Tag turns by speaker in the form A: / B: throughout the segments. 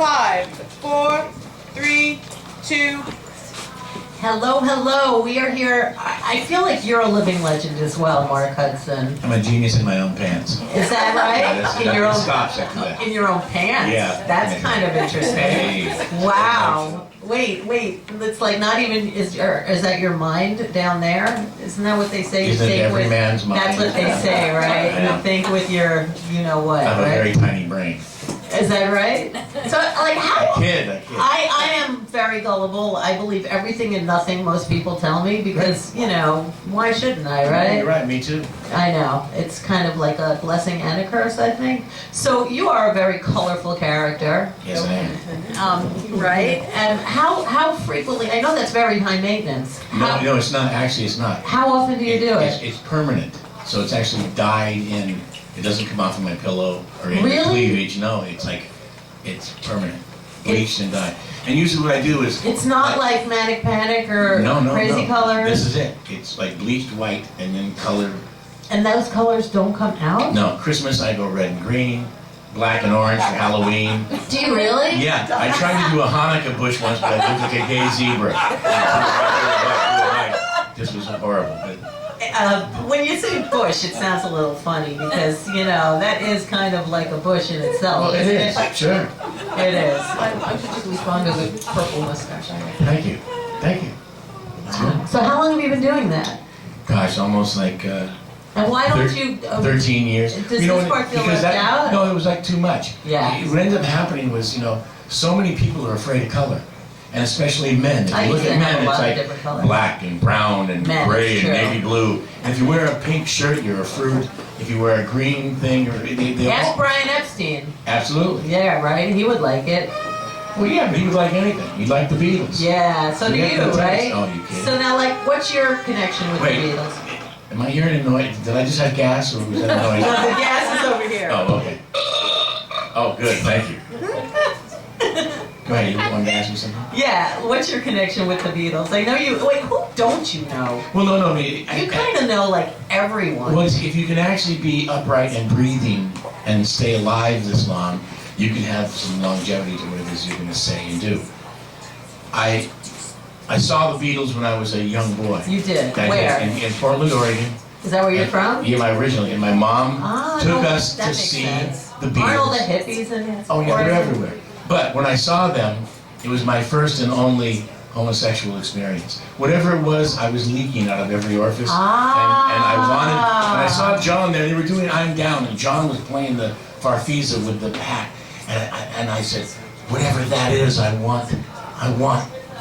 A: 5, 4, 3, 2.
B: Hello, hello. We are here. I feel like you're a living legend as well, Mark Hudson.
C: I'm a genius in my own pants.
B: Is that right?
C: In your own stops after that.
B: In your own pants?
C: Yeah.
B: That's kind of interesting.
C: Hey.
B: Wow. Wait. It's like not even. Is that your mind down there? Isn't that what they say?
C: Isn't it every man's mind?
B: That's what they say, right?
C: I know.
B: You think with your, you know what?
C: I have a
B: right?
C: very tiny brain.
B: Is that right? So, like, how?
C: I kid.
B: I am very gullible. I believe everything and nothing most people tell me because, you know, why shouldn't I, right?
C: You're right, me too.
B: I know. It's kind of like a blessing and a curse, I think. So you are a very colorful character.
C: Yes, I am.
B: Right? And how frequently, I know that's very high maintenance.
C: No, it's not. Actually, it's not.
B: How often do you do it?
C: It's permanent. So it's actually dyed in. It doesn't come off of my pillow or in
B: Really?
C: the cleavage. No, it's like, it's permanent. Bleached and dyed. And usually what I do is...
B: It's not like Manic Panic or Crazy Colors?
C: This is it. It's like bleached white and then colored.
B: And those colors don't come out?
C: No, Christmas I go red and green, black and orange for Halloween.
B: Do you really?
C: Yeah, I tried to do a Hanukkah bush once, but I looked like a gay zebra. This was horrible. But
B: when you say bush, it sounds a little funny because, you know, that is kind of like a bush in itself.
C: well, it is, sure.
B: It is.
A: I'm particularly fond of the purple mustache.
C: Thank you. Thank you. That's good.
B: So how long have you been doing that?
C: Gosh, almost like
B: And why don't you...
C: 13 years.
B: Does this part feel left out?
C: No, it was like too much.
B: Yeah.
C: What ended up happening was, you know, so many people are afraid of color. And especially men. If
B: I
C: you look
B: used to
C: at
B: have a
C: men,
B: lot
C: it's
B: of
C: like
B: different colors.
C: black and brown and
B: Men,
C: gray
B: it's
C: and
B: true.
C: navy blue. And if you wear a pink shirt, you're a fruit. If you wear a green thing, they
B: Ask
C: all...
B: Brian Epstein.
C: Absolutely.
B: Yeah, right? He would like it.
C: Well, yeah, but he would like anything. He'd like the Beatles.
B: Yeah, so do
C: Yeah,
B: you,
C: that's
B: right?
C: Oh, you kidding?
B: So now, like, what's your connection with
C: Wait.
B: the Beatles?
C: Am I hearing a noise? Did I just have gas or was that a noise?
B: No, the gas is over here.
C: Oh, okay. Oh, good. Thank you. Go ahead. You want to ask me something?
B: Yeah, what's your connection with the Beatles? I know you... Wait, who don't you know?
C: Well, no. I mean,
B: You kind of know, like, everyone.
C: well, if you can actually be upright and breathing and stay alive this long, you can have some longevity to what it is you're going to say and do. I saw the Beatles when I was a young boy.
B: You did?
C: I
B: Where?
C: did, in Portland, Oregon.
B: Is that where you're from?
C: Yeah, originally. And my mom took
B: no,
C: us
B: that
C: to
B: makes
C: see
B: sense.
C: the Beatles.
B: Aren't all the hippies in it?
C: Oh, yeah, they're everywhere. But when I saw them, it was my first and only homosexual experience. Whatever it was, I was leaking out of every orifice. And I wanted, when I saw John there, they were doing I'm Down, and John was playing the Farfisa with the hat. And I said, whatever that is, I want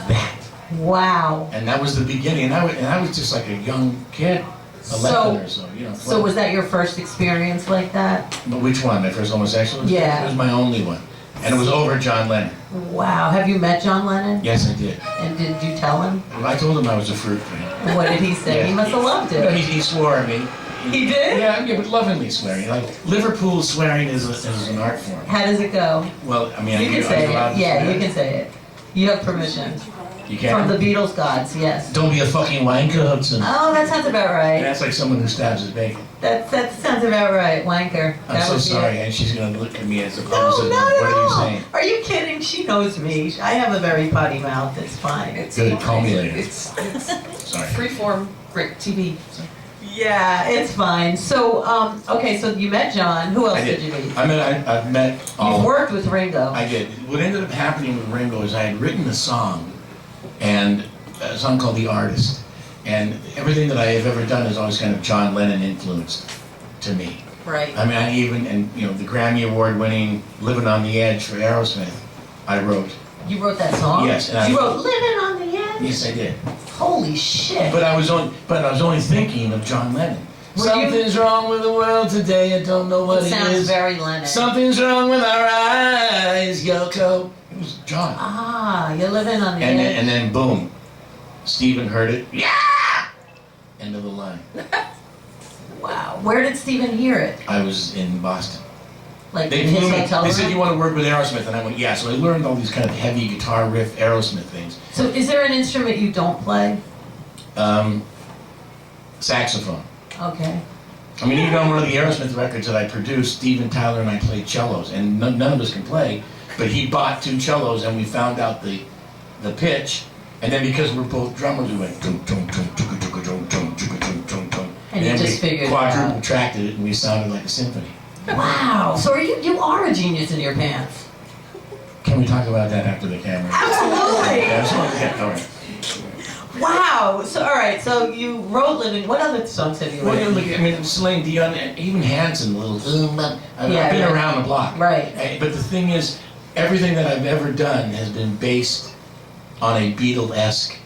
C: that.
B: Wow.
C: And that was the beginning. And I was just like a young kid, 11 or so, you know. 12.
B: So was that your first experience like that?
C: But which one? My first homosexual experience?
B: Yeah.
C: It was my only one. And it was over John Lennon.
B: Wow. Have you met John Lennon?
C: Yes, I did.
B: And did you tell him?
C: I told him I was a fruit for him.
B: What did he say?
C: Yeah.
B: He must have loved
C: You know,
B: it.
C: he swore at me.
B: He did?
C: Yeah, but lovingly swearing. Like, Liverpool swearing is an art form.
B: How does it go?
C: Well, I mean,
B: You can say
C: allowed
B: it.
C: to
B: Yeah,
C: swear?
B: you can say it. You have permission.
C: You can't?
B: From the Beatles gods, yes.
C: Don't be a fucking wanker, Hudson.
B: Oh, that sounds about right.
C: That's like someone who stabs his bacon.
B: That sounds about right, wanker.
C: I'm
B: That
C: so
B: would be
C: sorry,
B: it.
C: and she's going to look at me as a
B: No,
C: opposite.
B: not
C: What
B: at
C: are you
B: all.
C: saying?
B: Are you kidding? She knows me. I have a very potty mouth. It's fine.
C: Good, call me later.
A: It's
C: Sorry.
A: freeform, great TV.
B: Yeah, it's fine. So, okay, so you met John. Who else
C: I
B: did
C: did.
B: you meet?
C: I've met all
B: You've worked with Ringo.
C: I did. What ended up happening with Ringo is I had written a song, and a song called The Artist. And everything that I have ever done is always kind of John Lennon influenced to me.
B: Right.
C: I mean, you know, the Grammy Award winning Living on the Edge for Aerosmith, I wrote.
B: You wrote that song?
C: Yes, and
B: You wrote Living on the Edge?
C: Yes, I did.
B: Holy shit.
C: But I was only thinking of John Lennon.
B: Were you-
C: Something's wrong with the world today, I don't know what
B: It
C: it
B: sounds
C: is.
B: very Lennon.
C: Something's wrong with our eyes, Yoko. It was John.
B: Ah, you're living on the
C: And
B: edge.
C: then boom, Stephen heard it. Yeah! End of the line.
B: Wow. Where did Stephen hear it?
C: I was in Boston.
B: Like
C: They
B: in his
C: flew me.
B: hotel
C: They said,
B: room?
C: you want to work with Aerosmith? And I went, yeah. So I learned all these kind of heavy guitar riff Aerosmith things.
B: So is there an instrument you don't play?
C: Saxophone.
B: Okay.
C: I mean, even on one of the Aerosmith records that I produced, Steven Tyler and I played cellos. And none of us can play, but he bought 2 cellos, and we found out the pitch, and then because we're both drummers, we went tum tum tum tum tum tum tum tum tum tum,
B: And you
C: then
B: just figured it
C: quadruple
B: out.
C: tracked it, and we sounded like a symphony.
B: Wow. So you are a genius in your pants.
C: Can we talk about that after the camera?
B: Absolutely.
C: Yeah, that's what we get. All right.
B: Wow. So all right. So you wrote "Living." What other songs have you
C: Well,
B: written?
C: look, I mean, Celine Dion, and even Hanson, I've
B: Yeah,
C: been
B: yeah.
C: around the block.
B: Right.
C: But the thing is, everything that I've ever done has been based on a Beatle-esque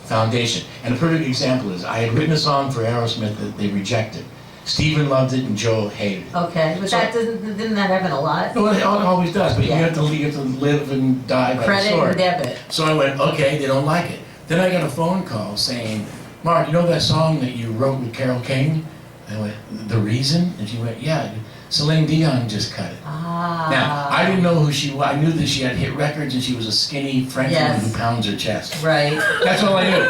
C: foundation. And a perfect example is, I had written a song for Aerosmith that they rejected. Stephen loved it and Joe hated it.
B: Okay, but
C: So-
B: that didn't that happen a lot?
C: Well, it always does, but
B: Yeah.
C: you have to live and die by the
B: Credit
C: sword.
B: and debit.
C: So I went, okay, they don't like it. Then I got a phone call saying, Mark, you know that song that you wrote with Carole King? I went, The Reason? And she went, yeah, Celine Dion just cut it.
B: Ah.
C: Now, I didn't know who she was. I knew that she had hit records and she was a skinny French woman
B: Yes.
C: who pounds her chest.
B: Right.
C: That's all I knew.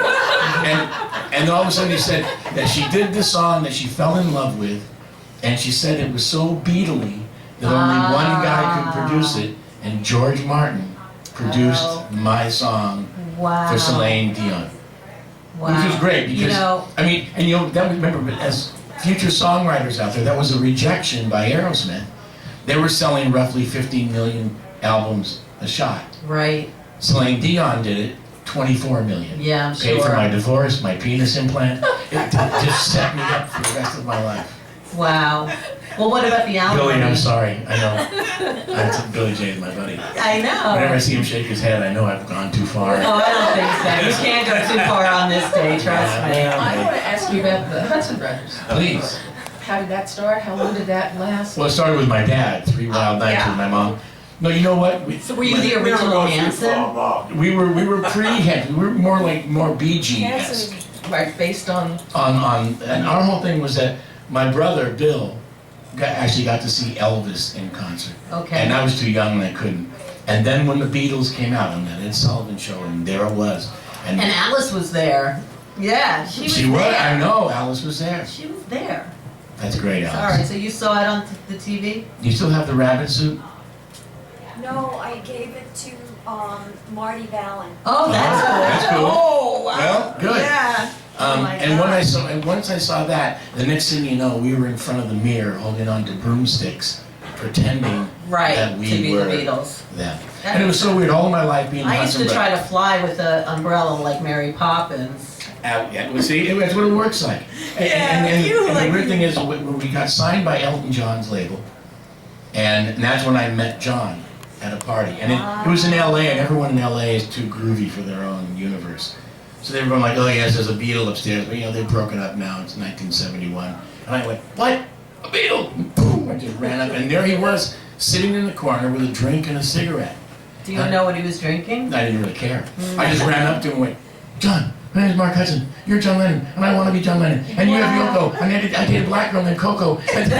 C: And all of a sudden he said that she did this song that she fell in love with, and she said it was so Beatle-y that only one guy could produce it, and George Martin produced
B: Oh.
C: my song
B: Wow.
C: for Celine Dion.
B: Wow.
C: Which was great because,
B: You know,
C: I mean, and that remember, but as future songwriters out there, that was a rejection by Aerosmith. They were selling roughly 15 million albums a shot.
B: right.
C: Celine Dion did it, 24 million.
B: Yeah, I'm
C: Paid for
B: sure.
C: my divorce, my penis implant. It just set me up for the rest of my life.
B: Wow. Well, what about the album?
C: Billy, I'm sorry. I know. Billy J is my buddy.
B: I know.
C: Whenever I see him shake his head, I know I've gone too far.
B: No, I don't think so. You can't go too far on this day, trust me.
A: I want to ask you about the Hudson brothers.
C: Please.
A: How did that start? How long did that last?
C: Well, it started with my dad, 3 wild nights
A: Yeah.
C: with my mom. No, you know what?
B: So were you the original Hanson?
C: We were pre-Hanson. We were more Bee Gee-esque.
A: Right, based on
C: And our whole thing was that my brother Bill actually got to see Elvis in concert,
B: Okay.
C: and I was too young and I couldn't. And then when the Beatles came out on that Ed Sullivan show, and there it was,
B: And Alice was there. Yeah, she was there.
C: I know, Alice was there.
B: She was there.
C: That's great,
B: All
C: Alice.
B: right, so you saw it on the TV?
C: You still have the rabbit suit?
D: No, I gave it to Marty Vallon.
B: Oh, that's cool.
C: That's cool.
A: Oh, wow.
C: Well, good.
B: Yeah. Oh my
C: And
B: God.
C: once I saw that, the next thing you know, we were in front of the mirror holding on to broomsticks, pretending
B: Right,
C: that
B: to
C: we
B: be
C: were
B: the Beatles.
C: them. And it was so weird, all my life being
B: I used to
C: Hudson
B: try to fly with an umbrella like Mary Poppins.
C: Yeah, well, see, that's what it works like. And the weird thing is, we got signed by Elton John's label, and that's when I met John at a party. And it was in L.A., and everyone in L.A. is too groovy for their own universe. So they were going like, oh yes, there's a Beatle upstairs, but they've broken up now, it's 1971. And I went, what? A Beatle? And boom, I just ran up, and there he was, sitting in the corner with a drink and a cigarette.
B: Do you know what he was drinking?
C: I didn't really care. I just ran up to him and went, John, my name is Mark Hudson. You're John Lennon, and I want to be John Lennon. And you have Yoko, and I dated a black girl named Coco. And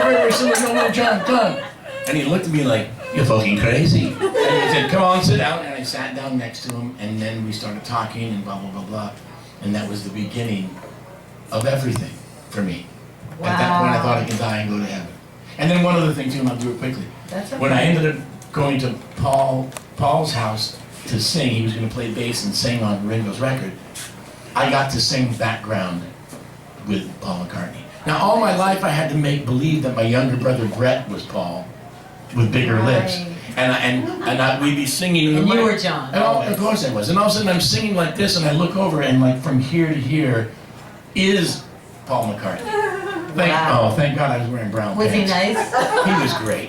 C: we're very similar. No, John. And he looked at me like, you're fucking crazy. And he said, come on, sit down. And I sat down next to him, and then we started talking and blah, blah, blah, blah. And that was the beginning of everything for me.
B: Wow.
C: At that point, I thought I could die and go to heaven. And then one other thing, too, and I'll do it quickly.
B: That's okay.
C: When I ended up going to Paul's house to sing, he was going to play bass and sing on Ringo's record, I got to sing background with Paul McCartney. Now, all my life I had to make believe that my younger brother Brett was Paul, with bigger lips. And we'd be singing in the
B: And you
C: mic.
B: were John.
C: And of course I was. And all of a sudden I'm singing like this, and I look over, and like from here to here is Paul McCartney. Thank God I was wearing brown
B: Was he
C: pants.
B: nice?
C: He was great.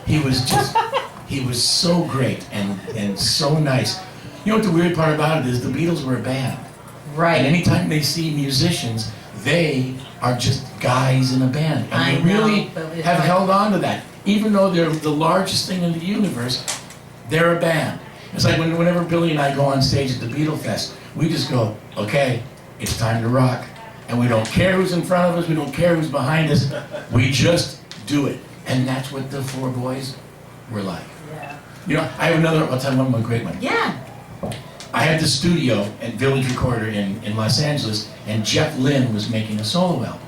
C: He was so great and so nice. You know what the weird part about it is? The Beatles were a band. And
B: Right.
C: anytime they see musicians, they are just guys in a band. And
B: I
C: they really
B: know, but it's
C: have
B: like-
C: held on to that. Even though they're the largest thing in the universe, they're a band. It's like whenever Billy and I go on stage at the Beatle Fest, we just go, okay, it's time to rock. And we don't care who's in front of us, we don't care who's behind us, we just do it. And that's what the four boys were like.
B: Yeah.
C: You know, I have I'll tell you one more great one.
B: Yeah.
C: I had the studio at Village Recorder in Los Angeles, and Jeff Lynne was making a solo album.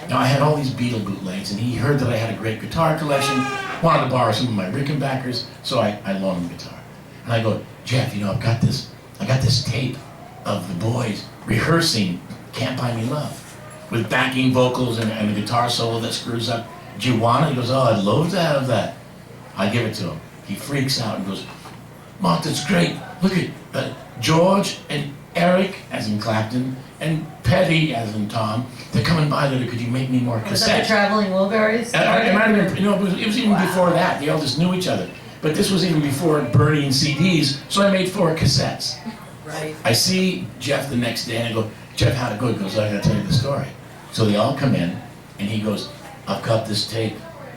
C: Now, I had all these Beatle bootlegs, and he heard that I had a great guitar collection, wanted to borrow some of my Rickenbackers, so I loaned him the guitar. And I go, Jeff, you know, I got this tape of the boys rehearsing Can't Buy Me Love with backing vocals and a guitar solo that screws up. Do you want it? He goes, oh, I'd love to have that. I give it to him. He freaks out and goes, Mark, that's great. Look at George and Eric, as in Clapton, and Petty, as in Tom. They're coming by there. Could you make me more
B: Was that the
C: cassettes?
B: Traveling Wilburys?
C: It might have been, you know, it was even before that. They all just knew each other. But this was even before burning CDs, so I made 4 cassettes.
A: Right.
C: I see Jeff the next day, and I go, Jeff, how'd it go? He goes, I gotta tell you the story. So they all come in, and he goes, I've got this tape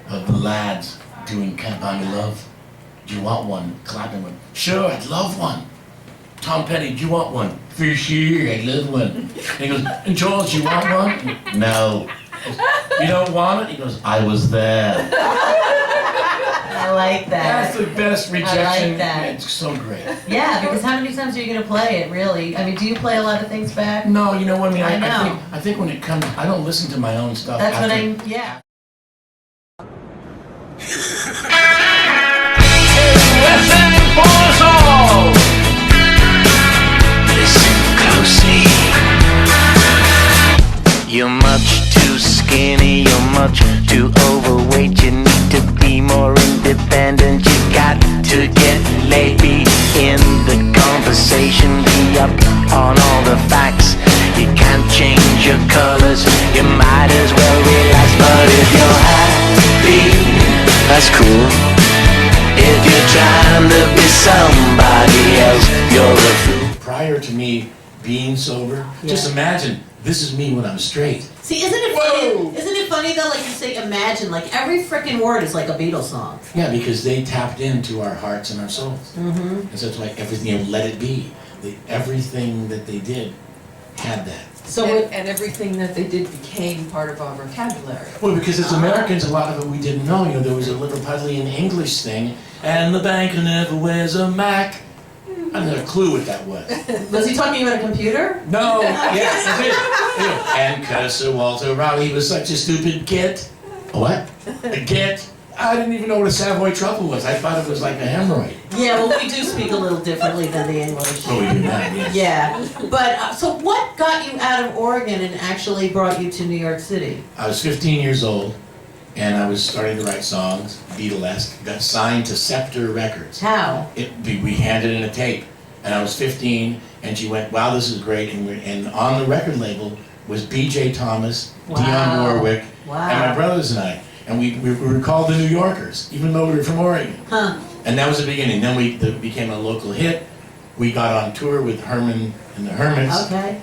C: of the lads doing Can't Buy Me Love. Do you want one? Clapton went, sure, I'd love one. Tom Petty, do you want one? For sure, I'd love one. And he goes, and George, you want one? No. You don't want it? He goes, I was there.
B: I like that.
C: That's the best rejection.
B: I like that.
C: It's so great.
B: Yeah, because how many times are you going to play it, really? I mean, do you play a lot of things back?
C: No, you know what I mean?
B: I know.
C: I think when it comes, I don't listen to my own stuff.
B: That's what
C: after-
B: yeah.
E: Listen closely. You're much too skinny, you're much too overweight. You need to be more independent. You got to get laid, be in the conversation, be up on all the facts. You can't change your colors, you might as well relax. But if you're happy, that's cool. If you're trying to be somebody else, you're a fool.
C: Prior to me being sober, just imagine, this is me when I'm straight.
B: See, isn't it funny? Isn't it funny though? Like you say, imagine. Like every freaking word is like a Beatles song.
C: Yeah, because they tapped into our hearts and our souls.
B: Mm-hmm.
C: And so it's like everything, you know, let it be. Everything that they did had that.
B: So
A: And everything that they did became part of our vocabulary.
C: Well, because as Americans, a lot of it we didn't know. You know, there was a Liverpudlian English thing, and the banker never wears a Mac. I didn't have a clue what that was.
B: was he talking about a computer?
C: No, yes, it is. And Cursor Walter Raleigh was such a stupid git. What? A git? I didn't even know what a Savoy truffle was. I thought it was like a hemorrhoid.
B: Yeah, well, we do speak a little differently than the English.
C: Oh, we do not, yes.
B: Yeah, but so what got you out of Oregon and actually brought you to New York City?
C: I was 15 years old, and I was starting to write songs, Beatlesque. Got signed to Scepter Records.
B: How?
C: We handed in a tape, and I was 15, and she went, wow, this is great. And on the record label was B.J. Thomas,
B: Wow.
C: Dionne Warwick,
B: Wow.
C: and my brothers and I. And we were called the New Yorkers, even though we were from Oregon.
B: Huh.
C: And that was the beginning. Then we became a local hit. We got on tour with Herman and the Hermits.
B: Okay.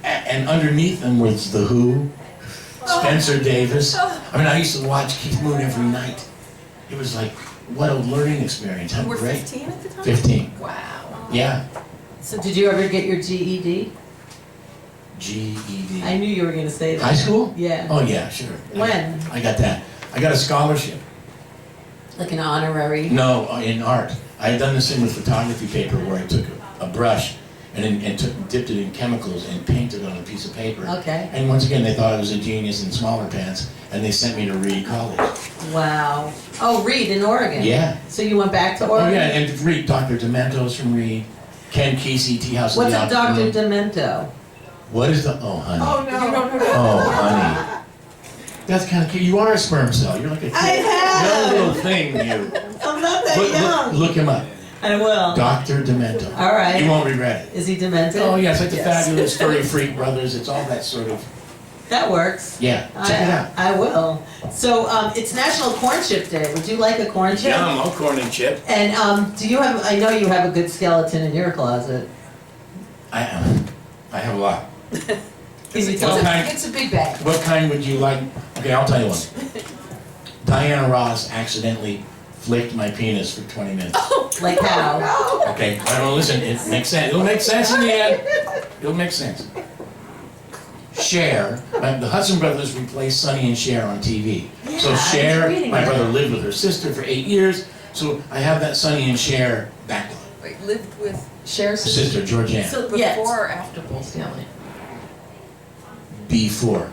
C: And underneath them was The Who, Spencer Davis. I mean, I used to watch Keith Moon every night. It was like, what a learning experience. How
A: You were
C: great.
A: 15 at the time?
C: 15.
A: Wow.
C: Yeah.
B: So did you ever get your GED?
C: GED.
B: I knew you were going to say that.
C: High school?
B: Yeah.
C: Oh, yeah, sure.
B: When?
C: I got that. I got a scholarship.
B: Like an honorary?
C: No, in art. I had done this thing with photography paper where I took a brush and dipped it in chemicals and painted on a piece of paper.
B: Okay.
C: And once again, they thought I was a genius in smaller pants, and they sent me to Reed College.
B: Wow. Oh, Reed in Oregon?
C: Yeah.
B: So you went back to
C: Oh
B: Oregon?
C: yeah, and Reed, Dr. Demento's from Reed, Ken Kesey, Tea House of
B: What's
C: the
B: a Dr.
C: Optimum.
B: Demento?
C: What is the, oh honey.
A: Oh, no. You don't know that.
C: Oh honey. That's kind of cute. You are a sperm cell. You're like a
B: I am.
C: young little thing, you.
B: I'm not that young.
C: Look him up.
B: I will.
C: Dr. Demento.
B: All right.
C: You won't regret it.
B: Is he demented?
C: Oh yeah, it's like the
B: Yes.
C: Fabulous Furry Freak Brothers. It's all that sort of,
B: That works.
C: yeah, check it out.
B: I will. So it's National Corn Chip Day. Would you like a corn chip?
C: Yum, I'll corn and chip.
B: And do you have? I know you have a good skeleton in your closet.
C: I have a lot.
B: Can you
A: It's
B: tell
C: What
B: me?
C: kind?
A: It's a big bag.
C: What kind would you like? Okay, I'll tell you one. Diana Ross accidentally flicked my penis for 20 minutes.
B: Like how?
C: Okay, well, listen, it makes sense. It'll make sense in the end. It'll make sense. Cher, the Hudson brothers replaced Sonny and Cher on TV. So
B: Yeah, I was
C: Cher,
B: reading
C: my
B: that.
C: brother lived with her sister for 8 years, so I have that Sonny and Cher backlog.
A: Wait, lived with Cher's
C: Sister, Georgianne.
B: So
A: before
B: yes.
A: or after Paul Stanley?
C: Before.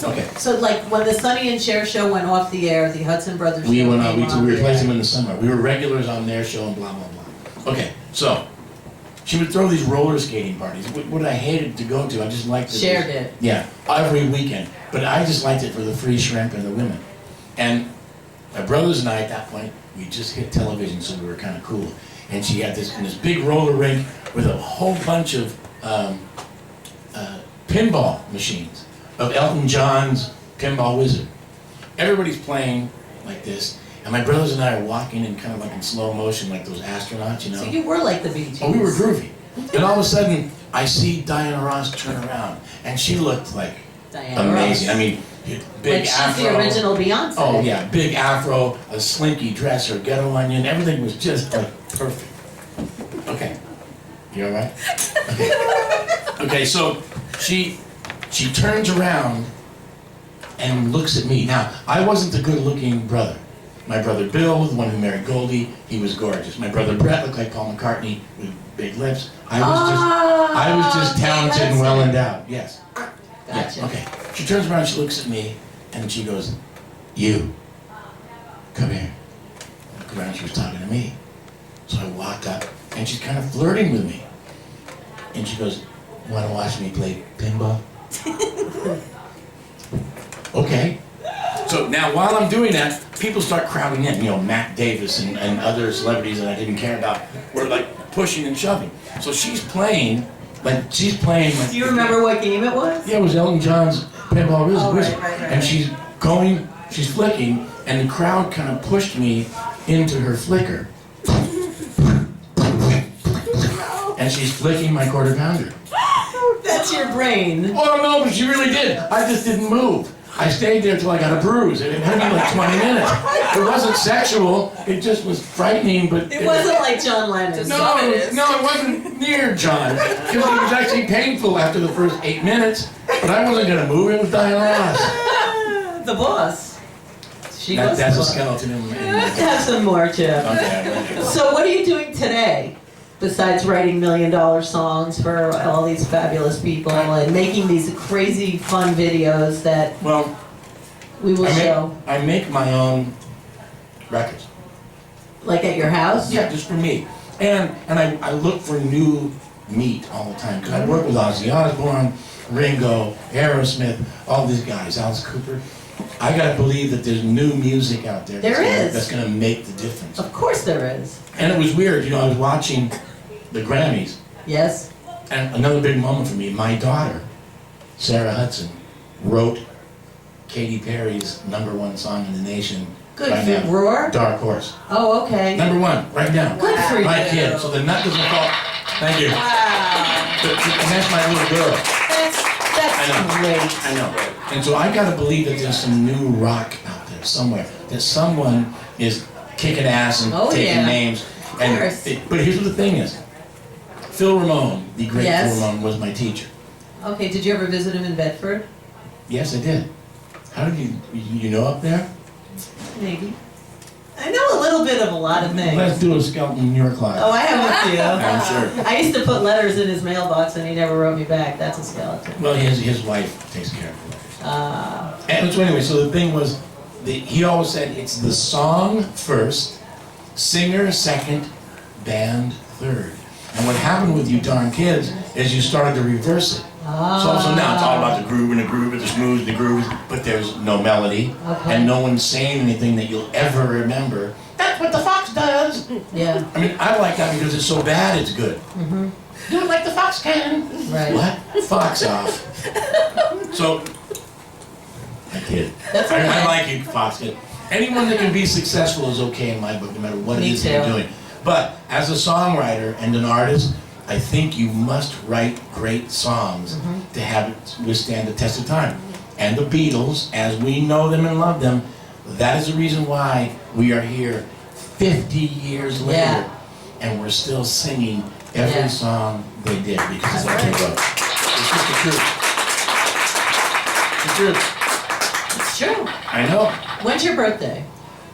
C: Okay.
B: So like when the Sonny and Cher show went off the air, the Hudson Brothers show
C: We went on,
B: came on
C: we
B: the
C: replaced
B: air.
C: them in the summer. We were regulars on their show and blah, blah, blah. Okay, so, she would throw these roller skating parties, what I hated to go to, I just liked it.
B: Cher did.
C: Yeah, every weekend. But I just liked it for the free shrimp and the women. And my brothers and I, at that point, we just hit television, so we were kind of cool. And she had this big roller rink with a whole bunch of pinball machines of Elton John's Pinball Wizard. Everybody's playing like this, and my brothers and I are walking in kind of like in slow motion, like those astronauts, you know.
B: So you were like the Bee Gees.
C: Oh, we were groovy. And all of a sudden, I see Diana Ross turn around, and she looked like
B: Diana
C: amazing.
B: Ross.
C: I mean, big
B: Like
C: afro.
B: she's the original Beyonce.
C: Oh yeah, big afro, a slinky dress, her ghetto onion, everything was just like perfect. Okay, you all right? Okay. Okay, so she turns around and looks at me. Now, I wasn't the good-looking brother. My brother Bill, the one who married Goldie, he was gorgeous. My brother Brett looked like Paul McCartney with big lips. I was just talented and well endowed. Yes.
B: Gotcha.
C: Yeah, okay. She turns around, she looks at me, and she goes, "You, come here." I look around, she was talking to me. So I walk up, and she's kind of flirting with me. And she goes, "Want to watch me play pinball?" Okay. So now while I'm doing that, people start crowding in. You know, Matt Davis and other celebrities that I didn't care about were like pushing and shoving. So she's playing like,
B: Do you remember what game it was?
C: yeah, it was Elton John's Pinball Wizard.
B: Oh, right, right.
C: And she's flicking, and the crowd kind of pushed me into her flicker. And she's flicking my quarter pounder.
B: That's your brain.
C: Well, no, but she really did. I just didn't move. I stayed there till I got a bruise. It had me like 20 minutes. It wasn't sexual. It just was frightening, but...
B: It wasn't like John Lennon.
C: No, it wasn't near John. Because it was actually painful after the first 8 minutes. But I wasn't going to move. It was Diana Ross.
B: The boss. She was
C: That's
B: the
C: a
B: boss.
C: skeleton in my...
B: Have some more, Chip.
C: Okay.
B: So what are you doing today? Besides writing $1 Million songs for all these fabulous people and making these crazy fun videos that
C: Well,
B: we will show.
C: I make my own records.
B: Like at your house?
C: Yeah, just for me. And I look for new meat all the time. Because I work with Ozzy Osbourne, Ringo, Aerosmith, all these guys, Alice Cooper. I gotta believe that there's new music out there that's gonna make the difference.
B: Of course there is.
C: And it was weird, you know, I was watching the Grammys,
B: Yes?
C: and another big moment for me, my daughter, Sarah Hudson, wrote Katy Perry's #1 song in the nation.
B: Good
C: right
B: for
C: now.
B: Roar?
C: Dark Horse.
B: Oh, okay.
C: #1, right now.
B: Good for
C: My
B: you.
C: kid, so the nut doesn't fall. Thank you.
B: Wow.
C: And that's my little girl.
B: That's great.
C: I know. And so I gotta believe that there's some new rock out there somewhere. That someone is kicking ass and
B: Oh,
C: taking
B: yeah.
C: names. And
B: course.
C: but here's what the thing is. Phil Ramone, the great
B: Yes.
C: Phil Ramone, was my teacher.
B: Okay, did you ever visit him in Bedford?
C: Yes, I did. How did you know up there?
B: Maybe. I know a little bit of a lot of things.
C: Let's do a skeleton in your closet.
B: Oh, I have a few.
C: I'm sure.
B: I used to put letters in his mailbox and he never wrote me back. That's a skeleton.
C: Well, his wife takes care of it. And so anyway, so the thing was, he always said it's the song first, singer second, band third. And what happened with you darn kids is you started to reverse it. So now it's all about the groove and the groove and the smooth and the grooves, but there's no melody,
B: Okay.
C: and no one's saying anything that you'll ever remember. That's what the fox does.
B: Yeah.
C: I mean, I like that because it's so bad it's good.
B: Mm-hmm.
C: Do it like the fox can.
B: Right.
C: What? Fox off. So, I kid.
B: That's okay.
C: I like you, fox kid. Anyone that can be successful is okay in my book, no matter what
B: Me
C: it is that
B: too.
C: you're doing. But as a songwriter and an artist, I think you must write great songs to have it withstand the test of time. And the Beatles, as we know them and love them, that is the reason why we are here 50 years later,
B: Yeah.
C: and we're still singing every
B: Yeah.
C: song they did because it's
B: That's
C: what they
B: right.
C: wrote. It's just the truth. It's the truth.
B: It's true.
C: I know.
B: When's your birthday?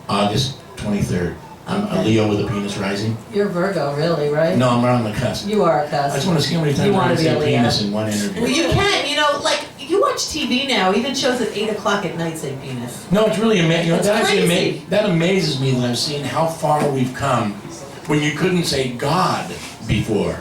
C: August 23rd. I'm a
B: Okay.
C: Leo with a penis rising.
B: You're Virgo, really, right?
C: No, I'm right on the cusp.
B: You are a
C: I just
B: cusp.
C: want to see how many
B: You
C: times I
B: wanna
C: can
B: be a
C: say
B: Leo.
C: penis in one interview.
B: Well, you can, you watch TV now, even shows at 8 o'clock at night say penis.
C: No, it's really amazing. You know,
B: It's
C: that actually
B: crazy.
C: that amazes me that I've seen how far we've come when you couldn't say God before.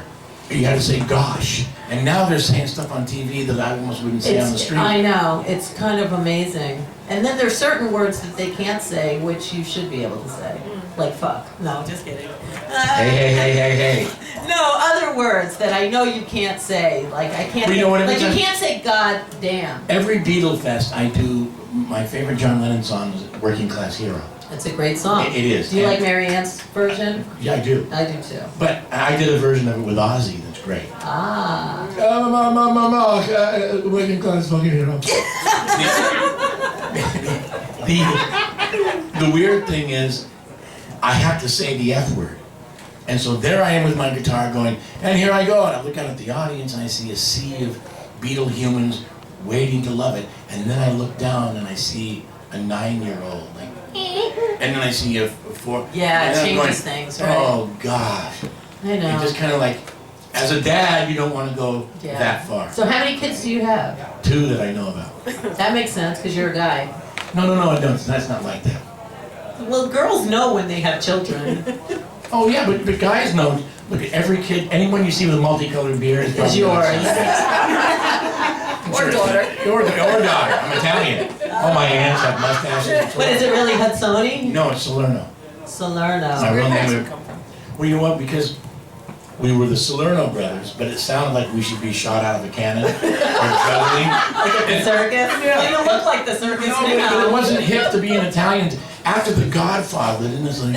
C: You had to say gosh. And now they're saying stuff on TV that I almost wouldn't say on the street.
B: I know, it's kind of amazing. And then there's certain words that they can't say, which you should be able to say. Like fuck. No, just kidding.
C: Hey.
B: No, other words that I know you can't say. Like I can't.
C: Well, you know what,
B: like you
C: every time-
B: can't say God damn.
C: Every Beatle fest I do, my favorite John Lennon song is Working Class Hero.
B: That's a great song.
C: It is.
B: Do you
C: And-
B: like Mary Ann's version?
C: Yeah, I do.
B: I do too.
C: But I did a version of it with Ozzy that's great.
B: Ah.
C: Working Class Fucking Hero. The weird thing is, I have to say the F word. And so there I am with my guitar going, and here I go, and I look out at the audience and I see a sea of Beatle humans waiting to love it. And then I look down and I see a 9-year-old, like, and then I see a 4.
B: Yeah,
C: and
B: it
C: then I'm
B: changes things, right?
C: Oh gosh.
B: I know.
C: It just kind of like, as a dad, you don't want to go
B: Yeah.
C: that far.
B: So how many kids do you have?
C: 2 that I know about.
B: That makes sense because you're a guy.
C: No, I don't. That's not like that.
B: Well, girls know when they have children.
C: Oh yeah, but guys know. Look at every kid, anyone you see with a multicolored beard is
B: It's
C: probably
B: yours.
A: Or daughter.
C: Or daughter. I'm Italian. All my aunts have mustaches.
B: What is it really, Hudsoni?
C: No, it's Salerno.
B: Salerno.
C: My real name is.
A: come from?
C: Well, you know what? Because we were the Salerno brothers, but it sounded like we should be shot out of a cannon or traveling.
B: The circus? Well, you look like the circus
C: No, but it
B: now.
C: wasn't hip to be an Italian. After The Godfather, then it's like,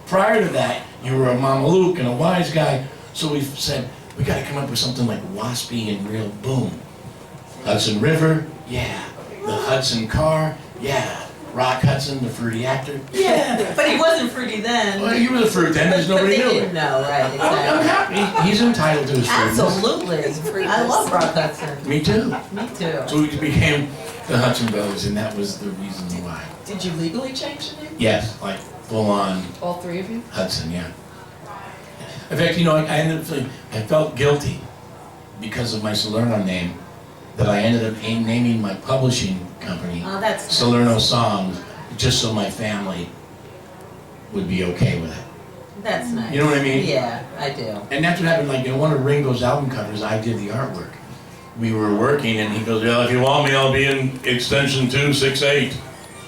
C: prior to that, you were a Mama Luke and a wise guy. So we said, we got to come up with something like waspy and real boom. Hudson River, yeah. The Hudson car, yeah. Rock Hudson, the fruity actor, yeah.
B: But he wasn't fruity then.
C: Well, he was a fruit then, because
B: But
C: nobody
B: they
C: knew
B: didn't
C: it.
B: know, right,
C: I'm
B: exactly.
C: happy. He's entitled to his fruitiness.
B: Absolutely. I love Rock Hudson.
C: Me too.
B: Me too.
C: So we became the Hudson Brothers, and that was the reason why.
B: Did you legally change the name?
C: Yes, like full on
A: All 3 of you?
C: Hudson, yeah. In fact, you know, I ended up feeling, I felt guilty because of my Salerno name that I ended up naming my publishing company
B: Oh, that's nice.
C: Salerno Songs just so my family would be okay with it.
B: That's nice.
C: You know what I mean?
B: Yeah, I do.
C: And that's what happened, like, in one of Ringo's album covers, I did the artwork. We were working, and he goes, well, if you want me, I'll be in extension 268.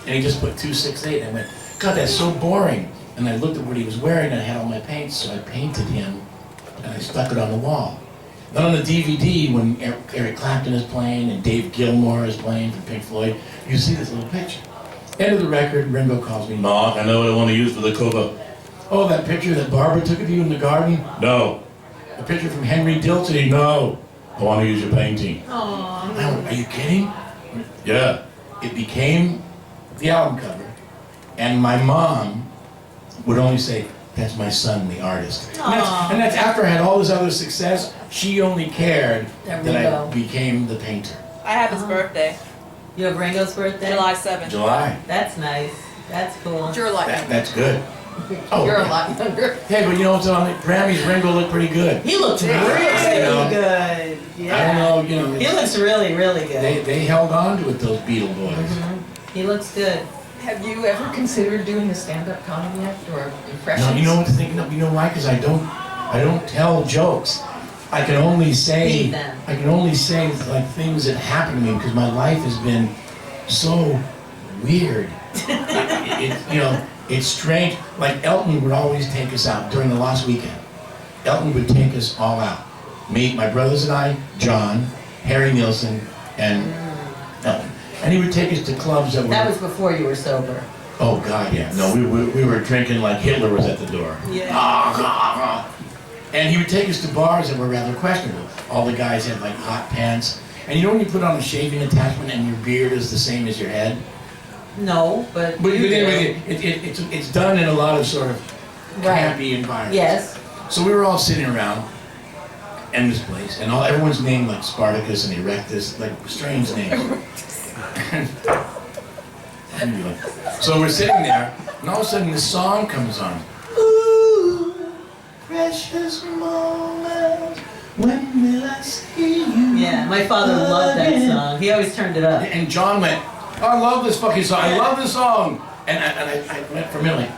C: And he just put 268, and I went, God, that's so boring. And I looked at what he was wearing, and I had all my paints, so I painted him, and I stuck it on the wall. Then on the DVD, when Eric Clapton is playing, and Dave Gilmour is playing from Pink Floyd, you see this little picture. End of the record, Ringo calls me, Mark, I know what I want to use for the cover. Oh, that picture that Barbara took of you in the garden? No. A picture from Henry Dilty? No. I want to use your painting.
B: Aww.
C: I went, are you kidding? Yeah. It became the album cover, and my mom would only say, that's my son, the artist. And that's after I had all this other success, she only cared that I became the painter.
F: I have his birthday,
B: You have Ringo's birthday?
F: July 7th.
C: July.
B: That's nice. That's cool.
A: You're a lot
C: That's good.
A: You're a
C: yeah.
A: lot younger.
C: Hey, but you know what's on the Grammys? Ringo looked pretty good.
B: He looks really
C: know.
B: good. Yeah.
C: I don't know, you know.
B: He looks really, really good.
C: They held on to it, those Beatle boys.
B: He looks good.
A: Have you ever considered doing a stand-up comedy act or impressions?
C: No, you know what to think of? You know why? Because I don't tell jokes. I can only say
B: Read them.
C: like things that happen to me because my life has been so weird. You know, it's strange. Like Elton would always take us out during the Lost Weekend. Elton would take us all out. Me, my brothers and I, John, Harry Nilsson, and Elton. And he would take us to clubs that were...
B: That was before you were sober.
C: Oh, God, yeah. No, we were drinking like Hitler was at the door.
B: Yeah.
C: And he would take us to bars that were rather questionable. All the guys had like hot pants. And you know when you put on a shaving attachment and your beard is the same as your head?
B: No, but
C: But
B: you do.
C: anyway, it's done in a lot of sort of
B: Right.
C: campy environments.
B: Yes.
C: So we were all sitting around in this place, and everyone's named like Spartacus and Erectus, like strange names. Anyway, so we're sitting there, and all of a sudden this song comes on. Ooh, precious moments, when will I see you.
B: Yeah, my father loved that song. He always turned it up.
C: And John went, oh, I love this fucking song. I love this song. And I went for a minute like,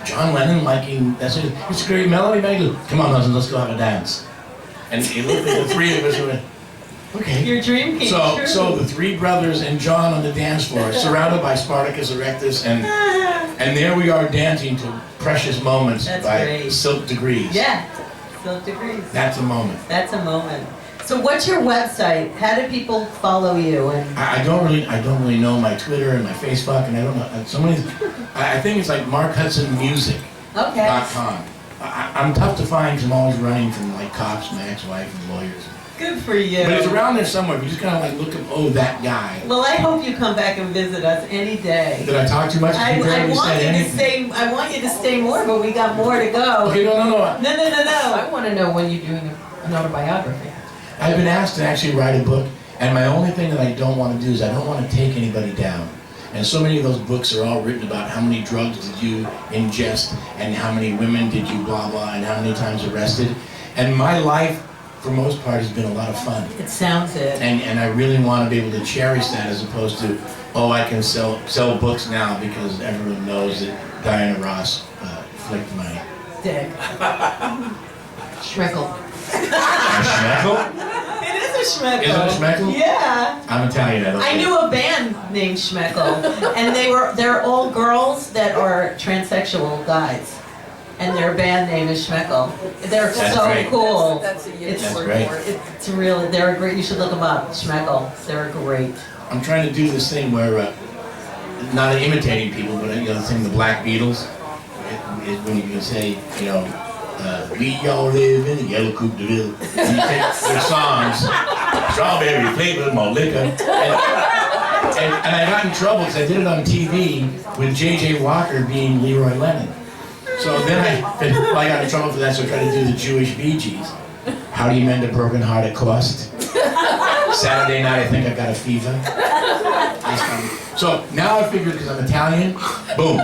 C: John Lennon liking, that's it. It's a great melody, man. Come on, husband, let's go have a dance. And he looked at the three of us and went, okay.
B: Your dream came true.
C: So the three brothers and John on the dance floor, surrounded by Spartacus Erectus, and there we are dancing to Precious Moments by Silk Degrees.
B: Yeah, Silk Degrees.
C: That's a moment.
B: That's a moment. So what's your website? How do people follow you? And
C: I don't really know my Twitter and my Facebook, and I don't know so many. I think it's like markhudsonmusic.com.
B: okay.
C: I'm tough to find because I'm always running from like cops, my ex-wife, and lawyers.
B: Good for you.
C: But it's around there somewhere. You just kind of like look up, oh, that guy.
B: Well, I hope you come back and visit us any day.
C: Did I talk too much?
B: I want you to stay more, but we got more to go.
C: Okay, no.
B: No.
A: I want to know when you're doing an autobiography.
C: I've been asked to actually write a book, and my only thing that I don't want to do is I don't want to take anybody down. And so many of those books are all written about how many drugs did you ingest, and how many women did you blah blah, and how many times arrested. And my life, for most part, has been a lot of fun.
B: It sounds it.
C: And I really want to be able to cherish that as opposed to, oh, I can sell books now because everyone knows that Diana Ross flicked my
B: Dick.
A: Schmeckle.
C: schmeckle.
B: It is a schmeckle.
C: Is it a schmeckle?
B: Yeah.
C: I'm Italian.
B: I knew a band named Schmeckle, and they're all girls that are transsexual guys, and their band name is Schmeckle. They're
C: That's
B: so
C: great.
B: cool.
A: That's a
B: It's
C: That's
A: word
C: great.
A: for it.
B: It's really, they're great. You should look them up. Schmeckle. They're great.
C: I'm trying to do this thing where, not imitating people, but the thing, the Black Beatles, is when you can say, we all live in a yellow coupe de ville. And you take their songs, strawberry flavored malt liquor, and I got in trouble because I did it on TV with J.J. Walker being Leroy Lennon. So then I got in trouble for that, so I tried to do the Jewish Bee Gees. How do you mend a broken heart at cost? Saturday night, I think I got a fever. So now I figured, because I'm Italian, boom.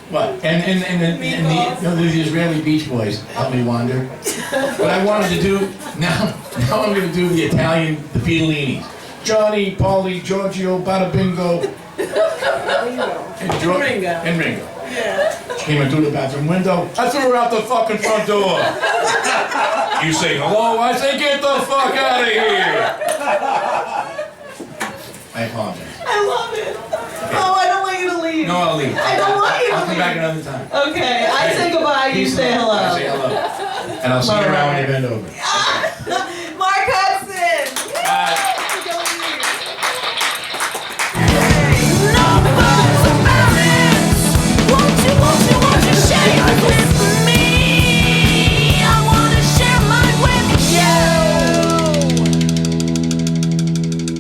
C: What? And the Israeli Beach Boys help me wander. But I wanted to do, now I'm going to do the Italian, the Beatleinis. Johnny, Paulie, Giorgio, Bada Bingo. And Ringo. Yeah. She came in through the bathroom window. I threw her out the fucking front door. You say hello, I say get the fuck out of here. I apologize.
B: I love it.
C: Okay.
B: Oh, I don't want you to leave.
C: No, I'll leave.
B: I don't want you to
C: I'll come
B: leave.
C: back another time.
B: Okay, I say goodbye, you
C: Peace
B: say
C: and love.
B: hello.
C: I say hello. And I'll see you around when you bend over.